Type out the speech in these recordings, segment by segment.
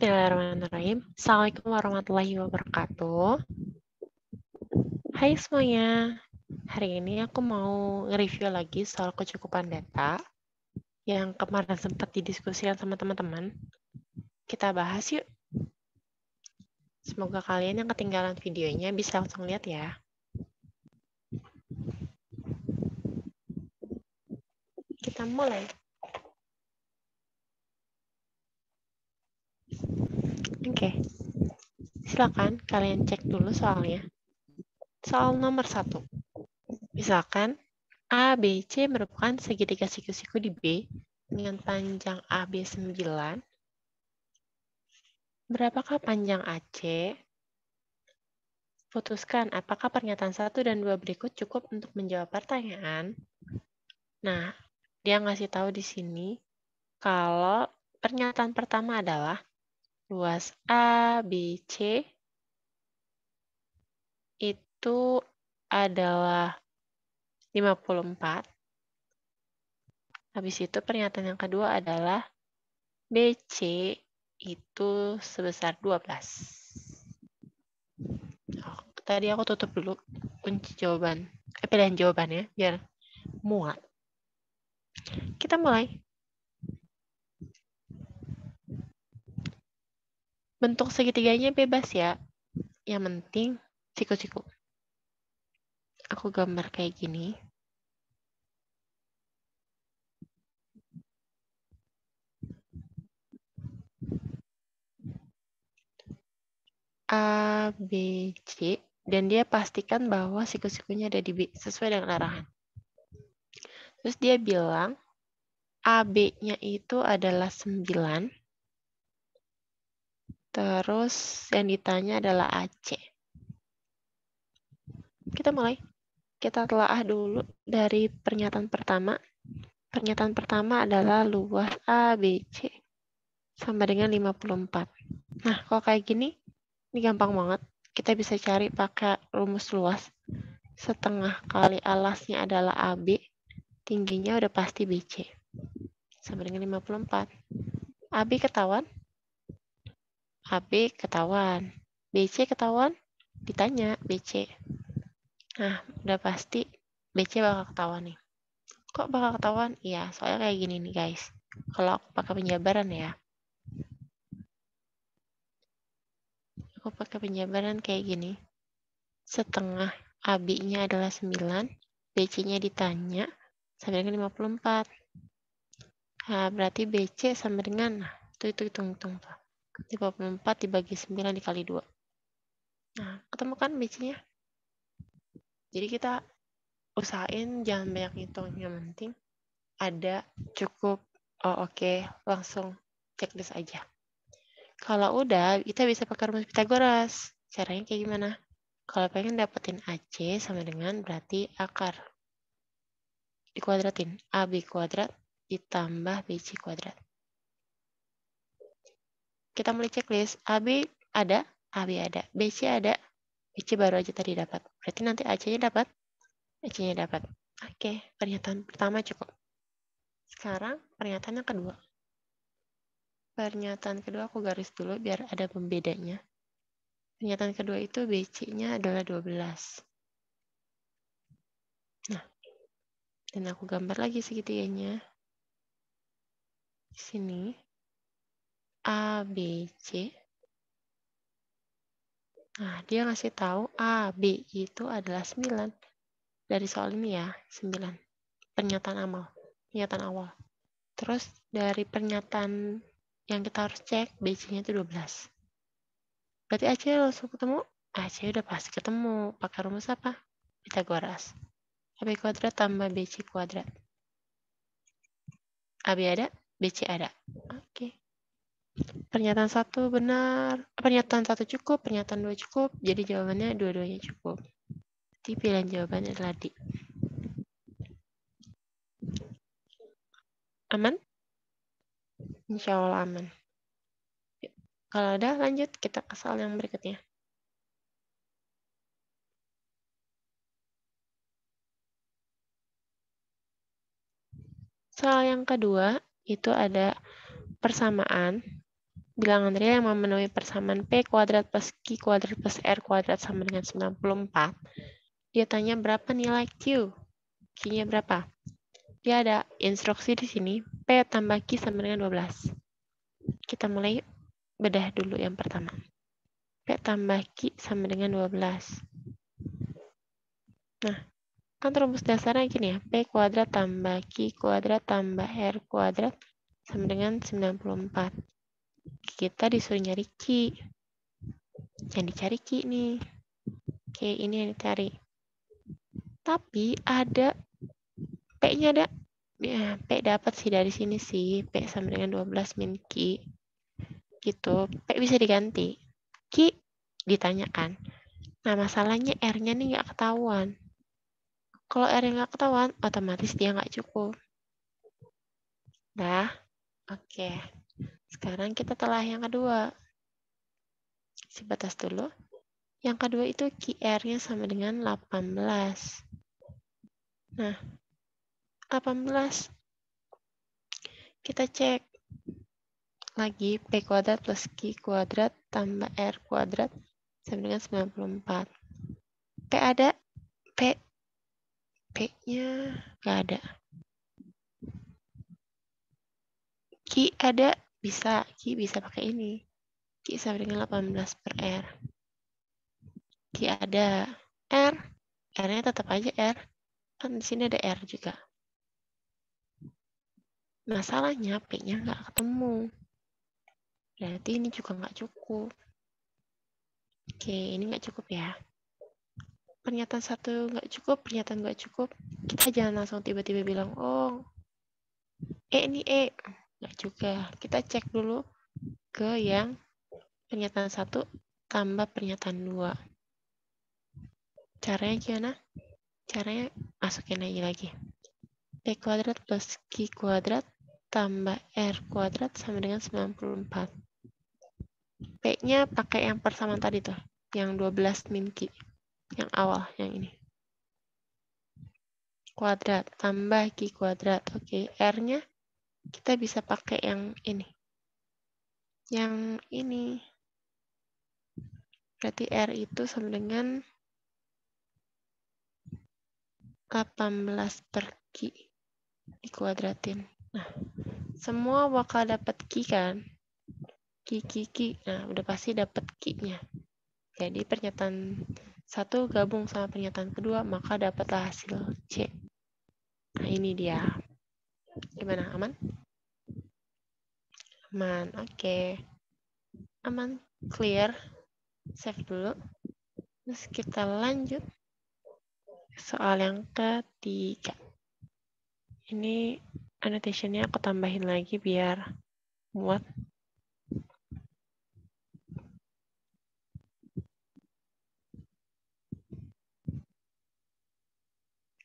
Bismillahirrahmanirrahim. Assalamualaikum warahmatullahi wabarakatuh. Hai semuanya. Hari ini aku mau nge-review lagi soal kecukupan data yang kemarin sempat didiskusikan sama teman-teman. Kita bahas yuk. Semoga kalian yang ketinggalan videonya bisa langsung lihat ya. Kita mulai. Oke. Silakan kalian cek dulu soalnya. Soal nomor 1. Misalkan A, B, C merupakan segitiga siku-siku di B dengan panjang AB 9. Berapakah panjang AC? Putuskan apakah pernyataan 1 dan 2 berikut cukup untuk menjawab pertanyaan. Nah, dia ngasih tahu di sini kalau pernyataan pertama adalah luas ABC itu adalah 54. Habis itu pernyataan yang kedua adalah BC itu sebesar 12. Tadi aku tutup dulu kunci jawaban, pilihan jawabannya biar muat. Kita mulai. Bentuk segitiganya bebas ya. Yang penting siku-siku. Aku gambar kayak gini. A, B, C. Dan dia pastikan bahwa siku-sikunya ada di B sesuai dengan arahan. Terus dia bilang AB-nya itu adalah 9. Terus yang ditanya adalah AC. Kita mulai. Kita telaah dulu dari pernyataan pertama. Pernyataan pertama adalah luas ABC sama dengan 54. Nah, kalau kayak gini, ini gampang banget. Kita bisa cari pakai rumus luas. Setengah kali alasnya adalah AB, tingginya udah pasti BC. Sama dengan 54. AB ketahuan? AB ketahuan. BC ketahuan? Ditanya BC. Nah, udah pasti BC bakal ketahuan nih. Kok bakal ketahuan? Iya, soalnya kayak gini nih guys. Kalau aku pakai penjabaran ya. Aku pakai penjabaran kayak gini. Setengah AB-nya adalah 9, BC-nya ditanya, sama dengan 54. Nah, berarti BC sama dengan, itu hitung tuh. 54 dibagi 9 dikali 2. Nah, ketemu kan BC-nya? Jadi kita usahain jangan banyak ngitung, yang penting ada cukup. Oh oke, langsung checklist aja. Kalau udah, kita bisa pakai rumus Pitagoras. Caranya kayak gimana? Kalau pengen dapetin AC sama dengan berarti akar dikuadratin. AB kuadrat ditambah BC kuadrat. Kita mulai checklist. AB ada, AB ada. BC ada, BC baru aja tadi dapat. Berarti nanti AC-nya dapat, AC-nya dapat. Oke, pernyataan pertama cukup. Sekarang pernyataan yang kedua. Pernyataan kedua aku garis dulu biar ada pembedanya. Pernyataan kedua itu BC-nya adalah 12. Nah, dan aku gambar lagi segitiganya. Di sini A, B, C. Nah, dia ngasih tahu A, B itu adalah 9. Dari soal ini ya, 9. Pernyataan awal. Terus dari pernyataan yang kita harus cek, BC-nya itu 12. Berarti AC langsung ketemu? AC udah pasti ketemu. Pakai rumus apa? Pitagoras. AB kuadrat tambah BC kuadrat. AB ada, BC ada. Oke. Pernyataan 1 benar. Pernyataan 1 cukup, pernyataan 2 cukup. Jadi jawabannya dua-duanya cukup. Jadi pilihan jawabannya adalah D. Aman? Insya Allah aman. Kalau udah lanjut, kita ke soal yang berikutnya. Soal yang kedua, itu ada persamaan bilangan real yang memenuhi persamaan P kuadrat plus Q kuadrat plus R kuadrat sama dengan 94. Dia tanya berapa nilai Q. Q-nya berapa? Dia ada instruksi di sini, P tambah Q sama dengan 12. Kita mulai bedah dulu yang pertama. P tambah Q sama dengan 12. Nah, kan rumus dasarnya gini ya, P kuadrat tambah Q kuadrat tambah R kuadrat sama dengan 94. Kita disuruh nyari Q. Yang dicari Q nih. Oke, ini yang dicari. Tapi ada P-nya ada. Ya, P dapat sih dari sini sih. P sama dengan 12 min Q. Gitu. P bisa diganti. Q ditanyakan. Nah, masalahnya R-nya nih nggak ketahuan. Kalau R-nya nggak ketahuan, otomatis dia nggak cukup. Dah. Oke. Sekarang kita telah yang kedua. Isi batas dulu. Yang kedua itu QR-nya sama dengan 18. Nah, 18. Kita cek lagi P kuadrat plus Q kuadrat tambah R kuadrat sama dengan 94. P ada? P-nya nggak ada. Q ada? Bisa. Q bisa pakai ini. Q sama dengan 18 per R. Q ada. R? R-nya tetap aja R. Kan di sini ada R juga. Masalahnya P-nya nggak ketemu. Berarti ini juga nggak cukup. Oke, ini nggak cukup ya. Pernyataan satu nggak cukup, pernyataan nggak cukup. Kita jangan langsung tiba-tiba bilang, oh, ini nggak juga. Kita cek dulu ke yang pernyataan satu tambah pernyataan 2. Caranya gimana? Caranya masukin aja lagi. P kuadrat plus Q kuadrat tambah R kuadrat sama dengan 94. P-nya pakai yang persamaan tadi tuh, yang 12 min Q. Yang awal, yang ini. Kuadrat tambah Q kuadrat. Oke, R-nya kita bisa pakai yang ini. Yang ini. Berarti R itu sama dengan 18 per Q dikuadratin. Nah, semua bakal dapat Q kan? Q. Nah, udah pasti dapat Q-nya. Jadi pernyataan satu gabung sama pernyataan kedua, maka dapatlah hasil C. Nah, ini dia. Gimana? Aman? Aman. Oke. Aman. Clear. Save dulu. Terus kita lanjut. Soal yang ketiga. Ini annotation-nya aku tambahin lagi biar muat.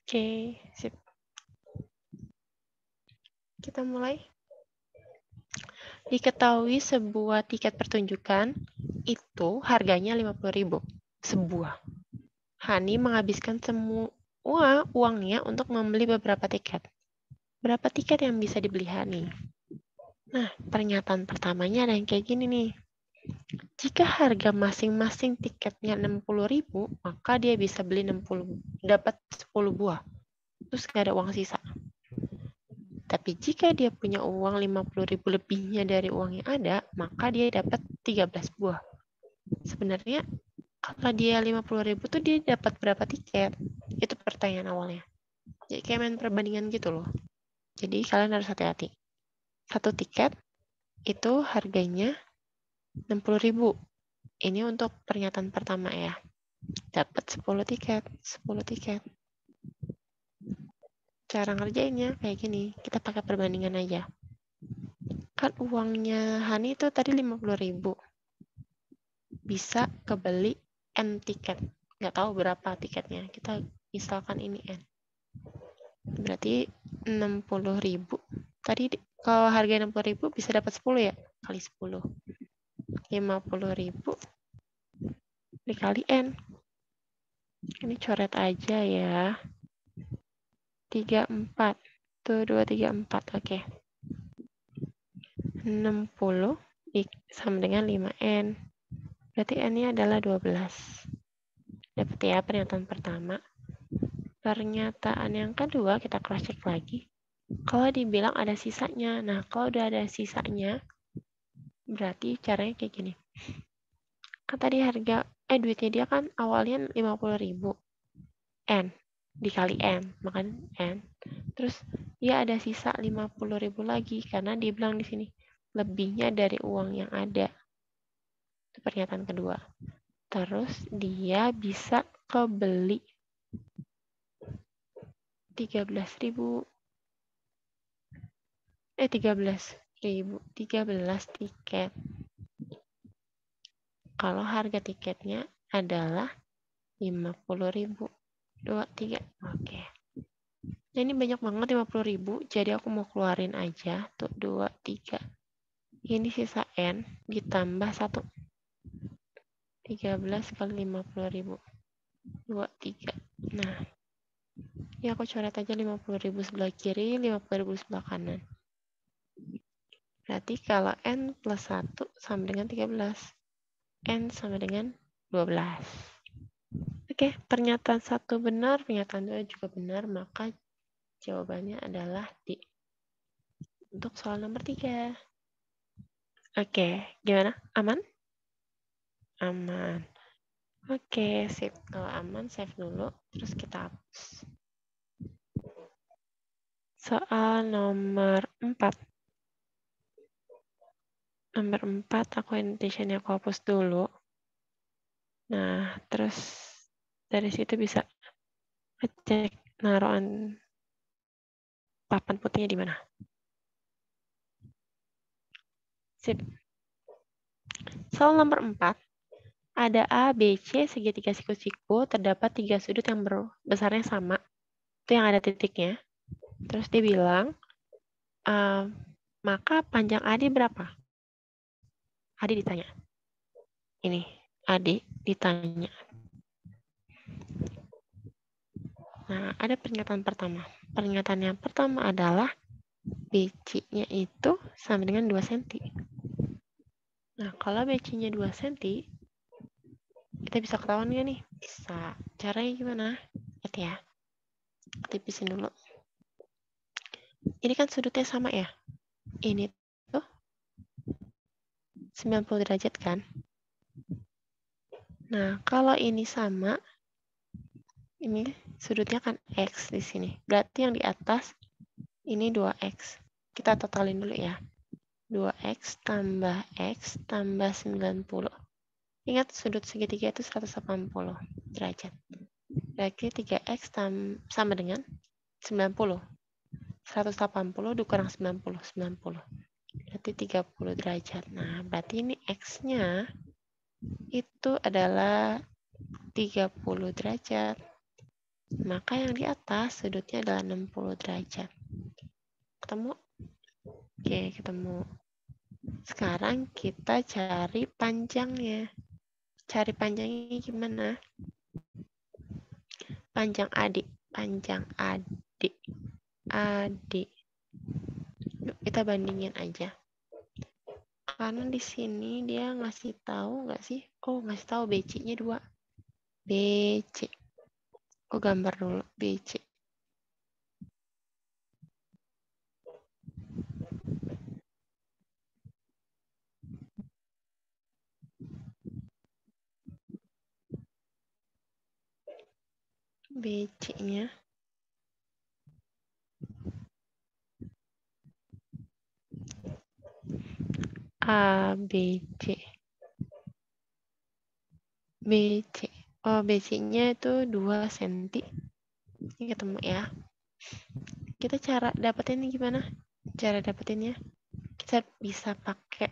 Oke, sip. Kita mulai. Diketahui sebuah tiket pertunjukan itu harganya 50.000. Sebuah. Hani menghabiskan semua uangnya untuk membeli beberapa tiket. Berapa tiket yang bisa dibeli Hani? Nah, pernyataan pertamanya ada yang kayak gini nih. Jika harga masing-masing tiketnya 60.000, maka dia bisa beli dapat 10 buah. Terus nggak ada uang sisa. Tapi jika dia punya uang 50.000 lebihnya dari uang yang ada, maka dia dapat 13 buah. Sebenarnya kalau dia 50.000 tuh dia dapat berapa tiket? Itu pertanyaan awalnya. Jadi kayak main perbandingan gitu loh. Jadi kalian harus hati-hati. Satu tiket itu harganya 60.000. Ini untuk pernyataan pertama ya. Dapat 10 tiket. Cara ngerjainnya kayak gini. Kita pakai perbandingan aja. Kan uangnya Hani itu tadi 50.000. Bisa kebeli N tiket. Nggak tahu berapa tiketnya. Kita misalkan ini N. Berarti 60.000. Tadi kalau harga 60.000 bisa dapat 10 ya? Kali 10. 50.000 dikali N. Ini coret aja ya. 34. Tuh, 2, 3, 4. Oke. 60 sama dengan 5N. Berarti N-nya adalah 12. Dapat ya pernyataan pertama. Pernyataan yang kedua, kita cross-check lagi. Kalau dibilang ada sisanya, nah kalau udah ada sisanya, berarti caranya kayak gini. Kan tadi duitnya dia kan awalnya 50.000. N dikali N, makan N. Terus dia ada sisa 50.000 lagi, karena dibilang di sini, lebihnya dari uang yang ada. Itu pernyataan kedua. Terus dia bisa kebeli 13.000 tiket. Kalau harga tiketnya adalah 50.000. 23. Oke. Nah, ini banyak banget 50.000, jadi aku mau keluarin aja tuh 23. Ini sisa N ditambah 1. 13 kali 50.000. 23. Nah, ya aku coret aja 50.000 sebelah kiri, 50.000 sebelah kanan. Berarti kalau N plus 1 sama dengan 13. N sama dengan 12. Oke, pernyataan 1 benar, pernyataan 2 juga benar, maka jawabannya adalah D. Untuk soal nomor 3. Oke, gimana? Aman? Aman. Oke, sip. Kalau aman, save dulu. Terus kita hapus. Soal nomor 4. Nomor 4, aku annotation-nya aku hapus dulu. Nah, terus dari situ bisa ngecek naruhan papan putihnya di mana. Sip. Soal nomor 4. Ada A, B, C, segitiga siku-siku, terdapat 3 sudut yang besarnya sama. Itu yang ada titiknya. Terus dia bilang, maka panjang AD berapa? AD ditanya. Ini, AD ditanya. Nah, ada pernyataan pertama. Pernyataan yang pertama adalah BC-nya itu sama dengan 2 cm. Nah, kalau BC-nya 2 cm, kita bisa ketahuan nggak nih? Bisa. Caranya gimana? Lihat ya. Tipisin dulu. Ini kan sudutnya sama ya? Ini tuh 90 derajat kan? Nah, kalau ini sama, ini sudutnya kan X di sini. Berarti yang di atas ini 2X. Kita totalin dulu ya. 2X tambah X tambah 90. Ingat sudut segitiga itu 180 derajat. Berarti 3X sama dengan 90. 180 dikurang 90. 90. Berarti 30 derajat. Nah, berarti ini X-nya itu adalah 30 derajat. Maka yang di atas sudutnya adalah 60 derajat. Ketemu? Oke, ketemu. Sekarang kita cari panjangnya. Cari panjangnya gimana? Panjang AD. Panjang AD. AD. Yuk, kita bandingin aja. Karena di sini dia ngasih tahu nggak sih? Oh, ngasih tahu BC-nya 2. BC. Oh, gambar dulu BC. BC-nya ABC. BC. Oh, BC-nya itu 2 cm. Ini ketemu ya. Kita cara dapetinnya gimana? Cara dapetinnya, kita bisa pakai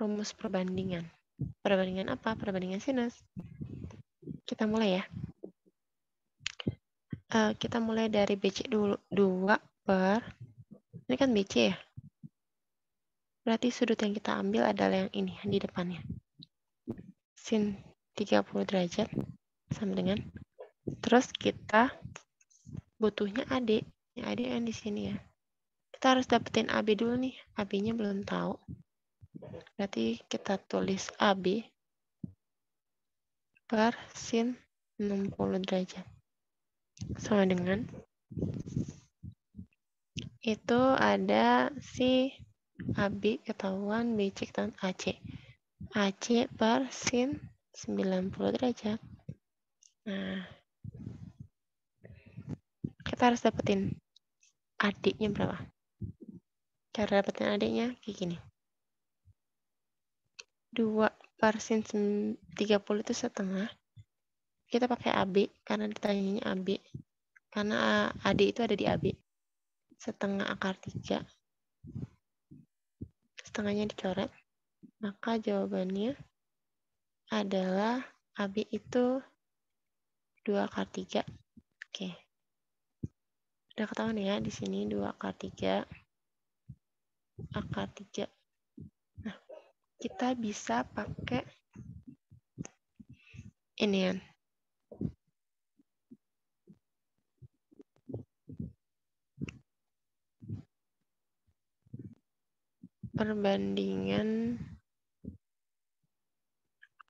rumus perbandingan. Perbandingan apa? Perbandingan sinus. Kita mulai ya. Kita mulai dari BC dulu. 2 per, ini kan BC ya. Berarti sudut yang kita ambil adalah yang ini, di depannya. Sin 30 derajat sama dengan, terus kita butuhnya AD. Ya, AD yang di sini ya. Kita harus dapetin AB dulu nih. AB-nya belum tahu. Berarti kita tulis AB per sin 60 derajat. Sama dengan itu ada si AB ketahuan, BC ketahuan, AC. AC per sin 90 derajat. Nah, kita harus dapetin adiknya berapa. Cara dapetin adiknya kayak gini. 2 per sin 30 itu setengah. Kita pakai AB karena ditanyanya AB. Karena AD itu ada di AB. Setengah akar 3. Setengahnya dicoret. Maka jawabannya adalah AB itu 2 akar 3. Oke. Udah ketahuan ya, di sini 2 akar 3. Akar 3. Nah, kita bisa pakai ini kan. Perbandingan,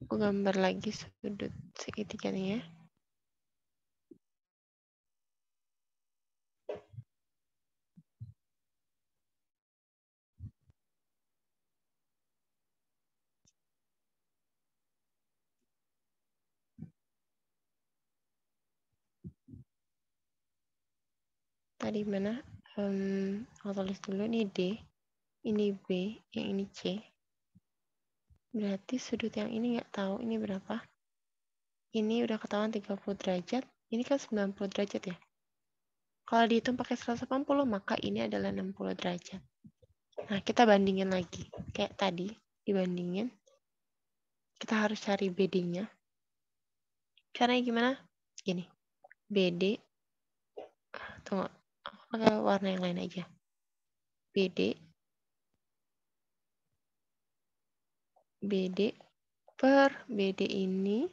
aku gambar lagi sudut segitiganya ya. Tadi mana? Aku tulis dulu, ini D, ini B, yang ini C. Berarti sudut yang ini nggak tahu ini berapa. Ini udah ketahuan 30 derajat, ini kan 90 derajat ya. Kalau dihitung pakai 180, maka ini adalah 60 derajat. Nah, kita bandingin lagi. Kayak tadi, dibandingin. Kita harus cari BD-nya. Caranya gimana? Gini. BD, tunggu, aku pakai warna yang lain aja. BD per BD ini,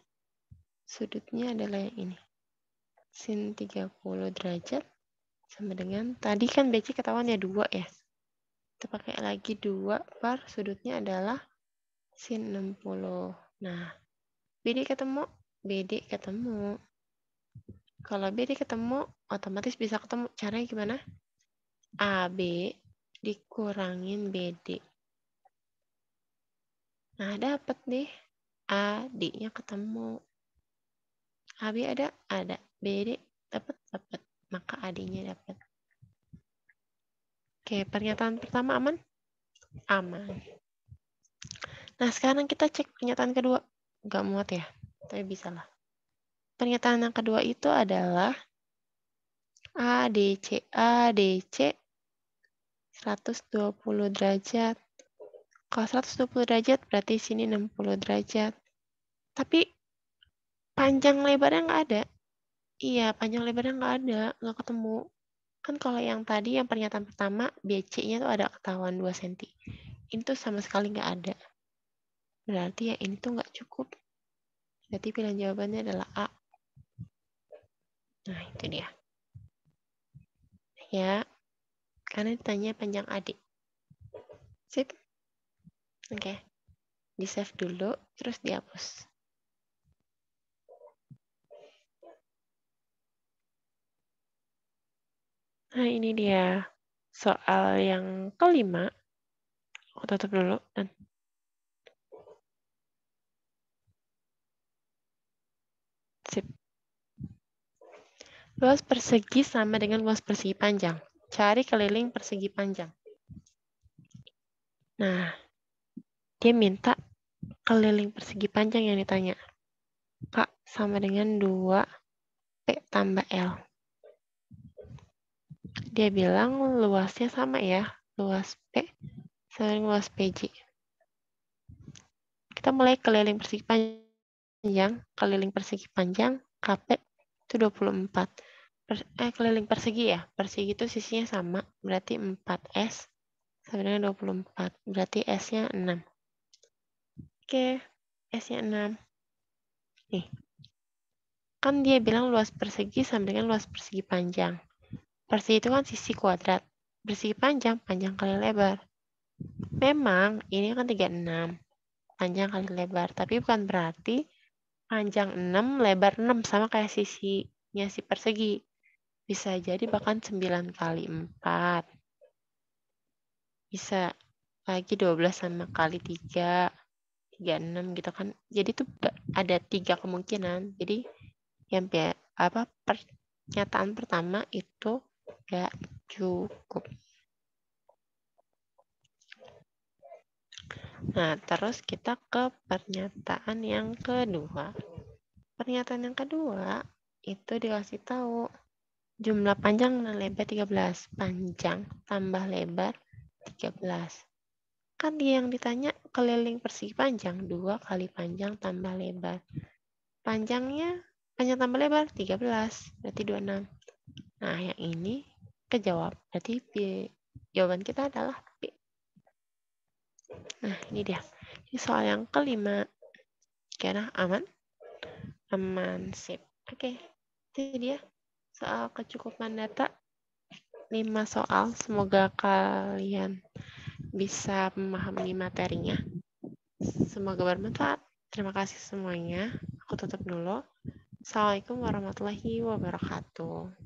sudutnya adalah yang ini. Sin 30 derajat sama dengan, tadi kan BC ketahuan ya 2 ya. Kita pakai lagi 2 per sudutnya adalah sin 60. Nah, BD ketemu. Kalau BD ketemu, otomatis bisa ketemu. Caranya gimana? AB dikurangin BD. Nah, dapat deh. AD-nya ketemu. AB ada? Ada. BD dapat? Dapat. Maka AD-nya dapat. Oke, pernyataan pertama aman? Aman. Nah, sekarang kita cek pernyataan kedua. Nggak muat ya? Tapi bisa lah. Pernyataan yang kedua itu adalah ADC 120 derajat. Kalau 120 derajat berarti sini 60 derajat. Tapi panjang lebarnya nggak ada. Iya, panjang lebarnya nggak ada, nggak ketemu. Kan kalau yang tadi, yang pernyataan pertama, BC-nya tuh ada ketahuan 2 cm. Ini tuh sama sekali nggak ada. Berarti ya ini tuh nggak cukup. Berarti pilihan jawabannya adalah A. Nah, itu dia. Ya, karena ditanya panjang adik. Sip. Oke. Di-save dulu, terus dihapus. Nah, ini dia soal yang kelima. Aku tutup dulu. Dan sip. Luas persegi sama dengan luas persegi panjang. Cari keliling persegi panjang. Nah, dia minta keliling persegi panjang yang ditanya. Kak, sama dengan 2P tambah L. Dia bilang luasnya sama ya. Luas P sama dengan luas PJ. Kita mulai keliling persegi panjang. Keliling persegi panjang, KP itu 24. Keliling persegi ya. Persegi itu sisinya sama. Berarti 4S sama dengan 24. Berarti S-nya 6. Oke, S-nya 6. Nih. Kan dia bilang luas persegi sama dengan luas persegi panjang. Persegi itu kan sisi kuadrat. Persegi panjang, panjang kali lebar. Memang ini kan 36 panjang kali lebar, tapi bukan berarti panjang 6, lebar 6 sama kayak sisinya si persegi. Bisa jadi bahkan 9 kali 4. Bisa lagi 12 sama kali 3, 36 gitu kan. Jadi tuh ada 3 kemungkinan. Jadi yang pernyataan pertama itu gak cukup. Nah, terus kita ke pernyataan yang kedua. Pernyataan yang kedua itu dikasih tahu jumlah panjang dan lebar 13. Panjang tambah lebar 13. Kan dia yang ditanya keliling persegi panjang. 2 kali panjang tambah lebar. Panjang tambah lebar 13. Berarti 26. Nah, yang ini kejawab. Berarti jawaban kita adalah B. Nah, ini dia. Ini soal yang kelima. Kira aman? Aman, sip. Oke. Itu dia soal kecukupan data. 5 soal. Semoga kalian bisa memahami materinya. Semoga bermanfaat. Terima kasih semuanya. Aku tutup dulu. Assalamualaikum warahmatullahi wabarakatuh.